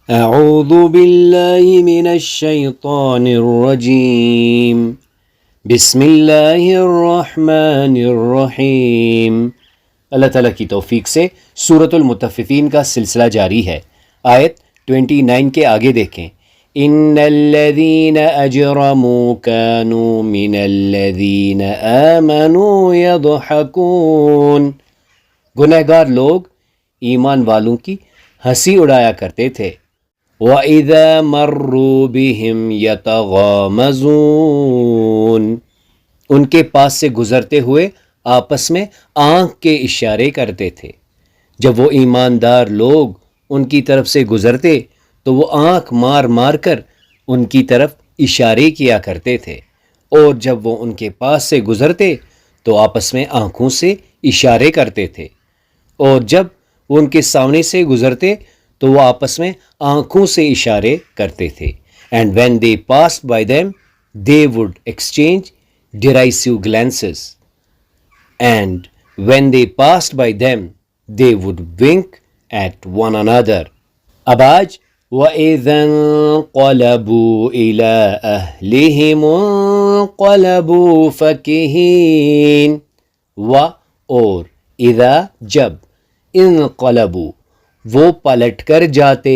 اعوذ باللہ من الشیطان الرجیم بسم اللہ الرحمن الرحیم۔ اللہ تعالیٰ کی توفیق سے سورۃ المطففین کا سلسلہ جاری ہے۔ آیت 29 کے آگے دیکھیں، ان الذین اجرموا كانوا من الذین آمنوا یضحکون۔ گنہگار لوگ ایمان والوں کی ہنسی اڑایا کرتے تھے۔ وَإِذَا مَرُّوا بِهِمْ يَتَغَامَزُونَ، ان کے پاس سے گزرتے ہوئے آپس میں آنکھ کے اشارے کرتے تھے۔ جب وہ ایماندار لوگ ان کی طرف سے گزرتے تو وہ آنکھ مار مار کر ان کی طرف اشارے کیا کرتے تھے، اور جب وہ ان کے پاس سے گزرتے تو آپس میں آنکھوں سے اشارے کرتے تھے، اور جب وہ ان کے سامنے سے گزرتے تو وہ آپس میں آنکھوں سے اشارے کرتے تھے۔ And when they passed by them they would exchange derisive glances. And when they passed by them they would wink at one another. اب آج وَإِذَا انقلبوا إِلَىٰ أَهْلِهِمُ انقلبوا فَكِهِينَ۔ اور اذا جب، انقلبوا وہ پلٹ کر جاتے،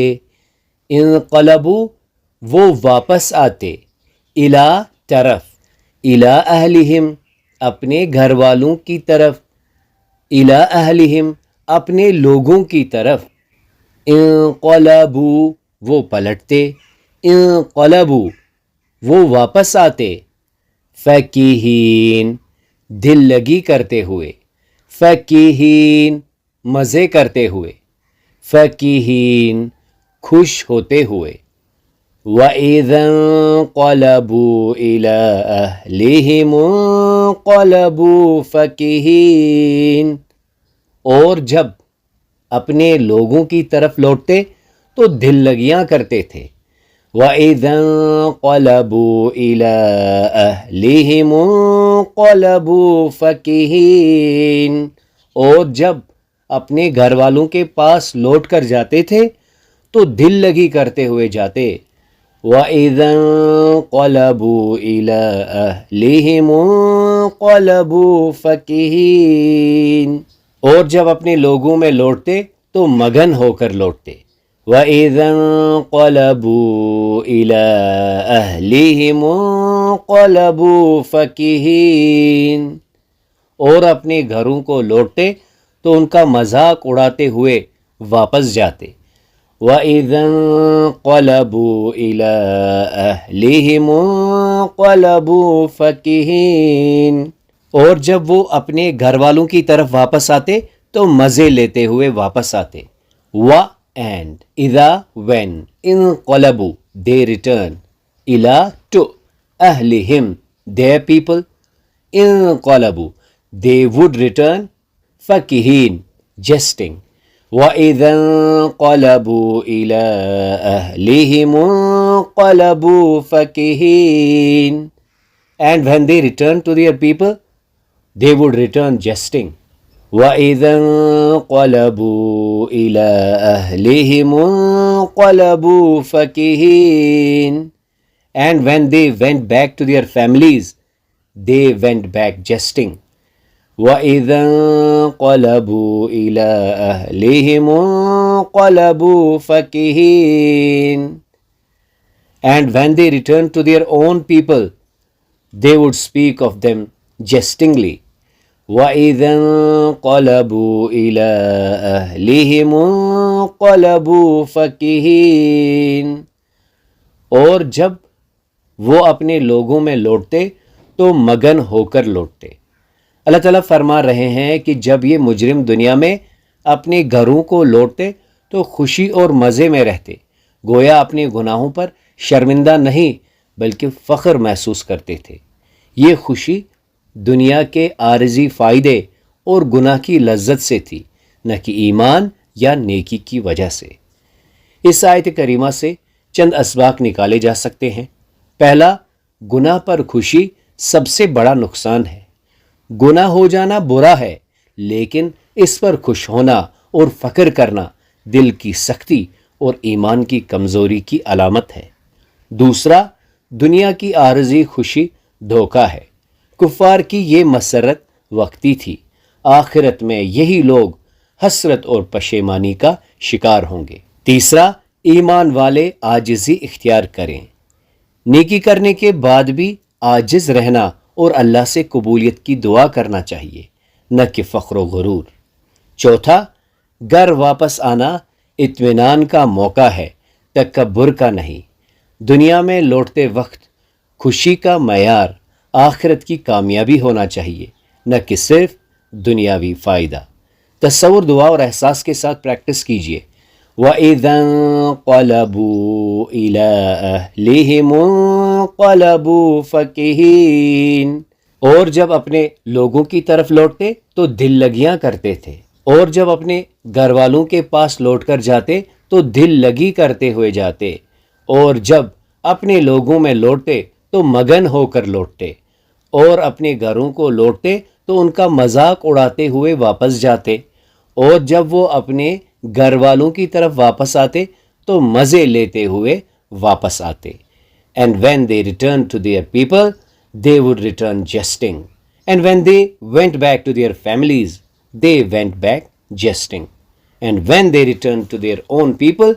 انقلبوا وہ واپس آتے، الا طرف، الا اہلہم اپنے گھر والوں کی طرف، الا اہلہم اپنے لوگوں کی طرف، انقلبوا وہ پلٹتے، انقلبوا وہ واپس آتے، فکہین دل لگی کرتے ہوئے، فکہین مزے کرتے ہوئے، فکہین خوش ہوتے ہوئے۔ وَإِذَا انقلبوا إِلَىٰ أَهْلِهِمُ انقلبوا فَكِهِينَ، اور جب اپنے لوگوں کی طرف لوٹتے تو دل لگیاں کرتے تھے۔ وَإِذَا انقلبوا إِلَىٰ أَهْلِهِمُ انقلبوا فَكِهِينَ، اور جب اپنے گھر والوں کے پاس لوٹ کر جاتے تھے تو دل لگی کرتے ہوئے جاتے۔ وَإِذَا انقلبوا إِلَىٰ أَهْلِهِمُ انقلبوا فَكِهِينَ، اور جب اپنے لوگوں میں لوٹتے تو مگن ہو کر لوٹتے۔ وَإِذَا انقلبوا إِلَىٰ أَهْلِهِمُ انقلبوا فَكِهِينَ، اور اپنے گھروں کو لوٹتے تو ان کا مذاق اڑاتے ہوئے واپس جاتے۔ وَإِذَا انقلبوا إِلَىٰ أَهْلِهِمُ انقلبوا فَكِهِينَ، اور جب وہ اپنے گھر والوں کی طرف واپس آتے تو مزے لیتے ہوئے واپس آتے۔ and اذا when انقلبوا they return، إِلَىٰ to أَهْلِهِمْ their people، انقلبوا they would return، فَكِهِينَ jesting۔ وَإِذَا انقلبوا إِلَىٰ أَهْلِهِمُ انقلبوا فَكِهِينَ، and when they return to their people they would return jesting۔ وَإِذَا انقلبوا إِلَىٰ أَهْلِهِمُ انقلبوا فَكِهِينَ، and when they went back to their families they went back jesting۔ وَإِذَا انقلبوا إِلَىٰ أَهْلِهِمُ انقلبوا فَكِهِينَ، and when they returned to their own people they would speak of them jestingly۔ وَإِذَا انقلبوا إِلَىٰ أَهْلِهِمُ انقلبوا فَكِهِينَ، اور جب وہ اپنے لوگوں میں لوٹتے تو مگن ہو کر لوٹتے۔ اللہ تعالیٰ فرما رہے ہیں کہ جب یہ مجرم دنیا میں اپنے گھروں کو لوٹتے تو خوشی اور مزے میں رہتے، گویا اپنے گناہوں پر شرمندہ نہیں بلکہ فخر محسوس کرتے تھے۔ یہ خوشی دنیا کے عارضی فائدے اور گناہ کی لذت سے تھی، نہ کہ ایمان یا نیکی کی وجہ سے۔ اس آیت کریمہ سے چند اسباق نکالے جا سکتے ہیں۔ پہلا، گناہ پر خوشی سب سے بڑا نقصان ہے۔ گناہ ہو جانا برا ہے، لیکن اس پر خوش ہونا اور فخر کرنا دل کی سختی اور ایمان کی کمزوری کی علامت ہے۔ دوسرا، دنیا کی عارضی خوشی دھوکہ ہے۔ کفار کی یہ مسرت وقتی تھی، آخرت میں یہی لوگ حسرت اور پشیمانی کا شکار ہوں گے۔ تیسرا، ایمان والے عاجزی اختیار کریں، نیکی کرنے کے بعد بھی عاجز رہنا اور اللہ سے قبولیت کی دعا کرنا چاہیے، نہ کہ فخر و غرور۔ چوتھا، گھر واپس آنا اطمینان کا موقع ہے، تکبر کا نہیں۔ دنیا میں لوٹتے وقت خوشی کا معیار آخرت کی کامیابی ہونا چاہیے، نہ کہ صرف دنیاوی فائدہ۔ تصور، دعا اور احساس کے ساتھ پریکٹس کیجیے۔ وَإِذَا انقلبوا إِلَىٰ أَهْلِهِمُ انقلبوا فَكِهِينَ۔ اور جب اپنے لوگوں کی طرف لوٹتے تو دل لگیاں کرتے تھے، اور جب اپنے گھر والوں کے پاس لوٹ کر جاتے تو دل لگی کرتے ہوئے جاتے، اور جب اپنے لوگوں میں لوٹتے تو مگن ہو کر لوٹتے، اور اپنے گھروں کو لوٹتے تو ان کا مذاق اڑاتے ہوئے واپس جاتے، اور جب وہ اپنے گھر والوں کی طرف واپس آتے تو مزے لیتے ہوئے واپس آتے۔ And when they returned to their people, they would return jesting. And when they went back to their families, they went back jesting. And when they returned to their own people,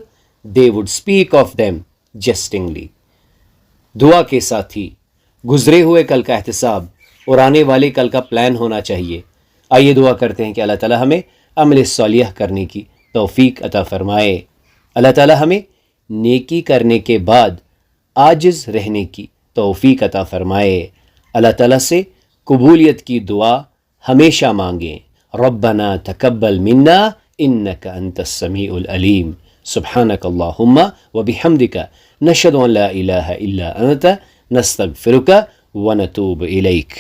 they would speak of them jestingly. دعا کے ساتھ ہی گزرے ہوئے کل کا احتساب اور آنے والے کل کا پلان ہونا چاہیے۔ آئیے دعا کرتے ہیں کہ اللہ تعالی ہمیں عمل صالح کرنے کی توفیق عطا فرمائے۔ اللہ تعالی ہمیں نیکی کرنے کے بعد عاجز رہنے کی توفیق عطا فرمائے۔ اللہ تعالیٰ سے قبولیت کی دعا ہمیشہ مانگیں۔ ربنا تقبل منا انک انت السمیع العلیم، سبحانک اللہم وبحمدک، نشہد ان لا الہ الا انت، نستغفرک ونتوب الیک۔